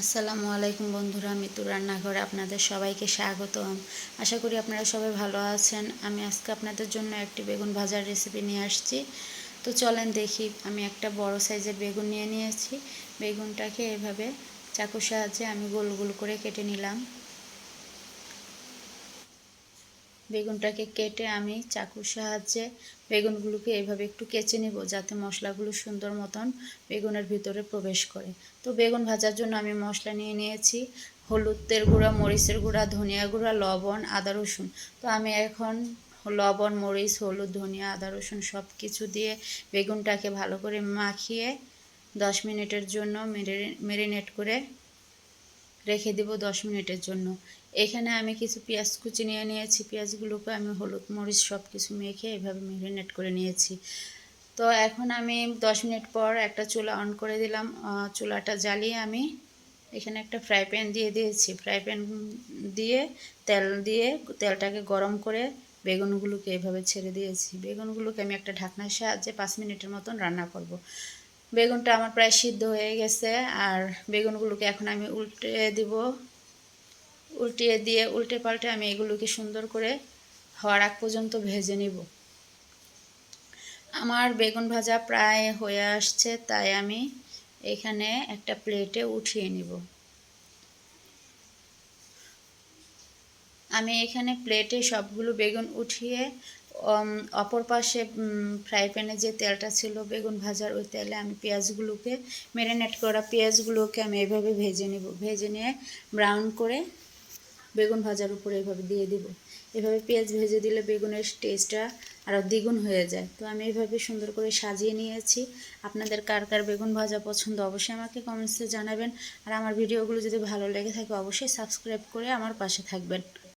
আসসালামু আলাইকুম বন্ধুরা, মিতুর রান্নাঘরে আপনাদের সবাইকে স্বাগতম। আশা করি আপনারা সবাই ভালো আছেন। আমি আজকে আপনাদের জন্য একটি বেগুন ভাজার রেসিপি নিয়ে আসছি। তো চলেন দেখি। আমি একটা বড় সাইজের বেগুন নিয়ে নিয়েছি। বেগুনটাকে এভাবে চাকুর সাহায্যে আমি গোল গোল করে কেটে নিলাম। বেগুনটাকে কেটে আমি চাকুর সাহায্যে বেগুনগুলোকে এভাবে একটু কেচে নেব, যাতে মশলাগুলো সুন্দর মতন বেগুনের ভিতরে প্রবেশ করে। তো বেগুন ভাজার জন্য আমি মশলা নিয়ে নিয়েছি হলুদের গুঁড়া, মরিচের গুঁড়া, ধনিয়া গুঁড়া, লবণ, আদা রসুন। তো আমি এখন লবণ, মরিচ, হলুদ, ধনিয়া, আদা রসুন সব কিছু দিয়ে বেগুনটাকে ভালো করে মাখিয়ে 10 মিনিটের জন্য মেরিনেট করে রেখে দেব 10 মিনিটের জন্য। এখানে আমি কিছু পেঁয়াজ কুচি নিয়ে নিয়েছি। পেঁয়াজগুলোকে আমি হলুদ মরিচ সব কিছু মেখে এভাবে মেরিনেট করে নিয়েছি। তো এখন আমি 10 মিনিট পর একটা চুলা অন করে দিলাম। চুলাটা জ্বালিয়ে আমি এখানে একটা ফ্রাই প্যান দিয়ে দিয়েছি। ফ্রাই প্যান দিয়ে তেলটাকে গরম করে বেগুনগুলোকে এভাবে ছেড়ে দিয়েছি। বেগুনগুলোকে আমি একটা ঢাকনার সাহায্যে 5 মিনিটের মতন রান্না করব। বেগুনটা আমার প্রায় সিদ্ধ হয়ে গেছে। আর বেগুনগুলোকে এখন আমি উল্টিয়ে দিয়ে উল্টে পাল্টে আমি এগুলোকে সুন্দর করে হওয়ার আগ পর্যন্ত ভেজে নিব। আমার বেগুন ভাজা প্রায় হয়ে আসছে, তাই আমি এখানে একটা প্লেটে উঠিয়ে নিব। আমি এখানে প্লেটে সবগুলো বেগুন উঠিয়ে অপর পাশে ফ্রাই প্যানে যে তেলটা ছিল বেগুন ভাজার, ওই তেলে আমি পেঁয়াজগুলোকে ম্যারিনেট করা পেঁয়াজগুলোকে আমি এভাবে ভেজে নিব। ভেজে নিয়ে ব্রাউন করে বেগুন ভাজার উপরে এভাবে দিয়ে দিব। এভাবে পেঁয়াজ ভেজে দিলে বেগুনের টেস্টটা আরও দ্বিগুণ হয়ে যায়। তো আমি এইভাবে সুন্দর করে সাজিয়ে নিয়েছি। আপনাদের কার কার বেগুন ভাজা পছন্দ অবশ্যই আমাকে কমেন্টসে জানাবেন। আর আমার ভিডিওগুলো যদি ভালো লেগে থাকে অবশ্যই সাবস্ক্রাইব করে আমার পাশে থাকবেন।